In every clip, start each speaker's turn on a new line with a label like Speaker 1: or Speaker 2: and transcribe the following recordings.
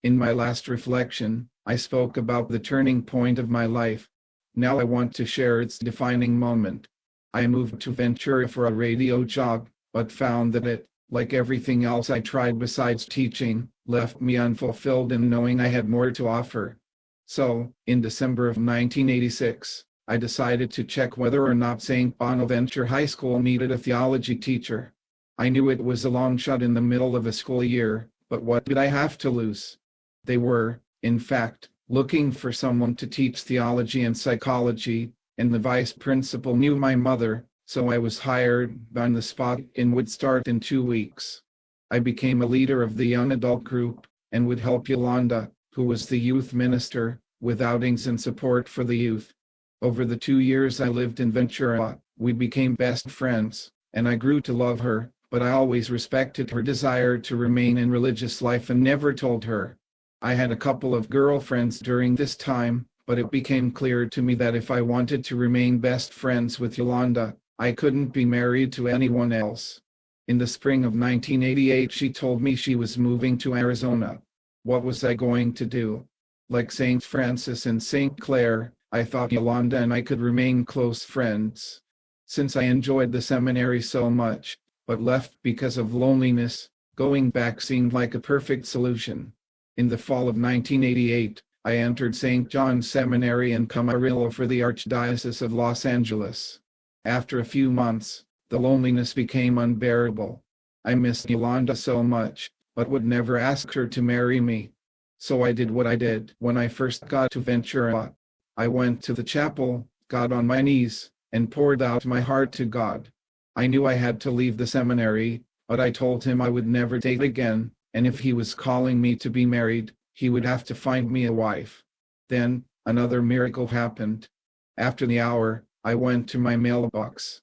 Speaker 1: In my last reflection, I spoke about the turning point of my life. Now I want to share its defining moment. I moved to Ventura for a radio job, but found that it, like everything else I tried besides teaching, left me unfulfilled in knowing I had more to offer. So, in December of 1986, I decided to check whether or not St. Bonaventure High School needed a theology teacher. I knew it was a long shot in the middle of a school year, but what did I have to lose? They were, in fact, looking for someone to teach theology and psychology, and the vice principal knew my mother, so I was hired on the spot and would start in 2 weeks. I became a leader of the young adult group, and would help Yolanda, who was the youth minister, with outings and support for the youth. Over the 2 years I lived in Ventura, we became best friends, and I grew to love her, but I always respected her desire to remain in religious life and never told her. I had a couple of girlfriends during this time, but it became clear to me that if I wanted to remain best friends with Yolanda, I couldn't be married to anyone else. In the spring of 1988 she told me she was moving to Arizona. What was I going to do? Like St. Francis and St. Clare, I thought Yolanda and I could remain close friends. Since I enjoyed the seminary so much, but left because of loneliness, going back seemed like a perfect solution. In the fall of 1988, I entered St. John's Seminary in Camarillo for the Archdiocese of Los Angeles. After a few months, the loneliness became unbearable. I missed Yolanda so much, but would never ask her to marry me. So I did what I did when I first got to Ventura. I went to the chapel, got on my knees, and poured out my heart to God. I knew I had to leave the seminary, but I told him I would never date again, and if he was calling me to be married, he would have to find me a wife. Then, another miracle happened. After the hour, I went to my mailbox.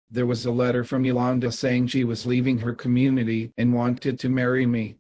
Speaker 1: There was a letter from Yolanda saying she was leaving her community and wanted to marry me.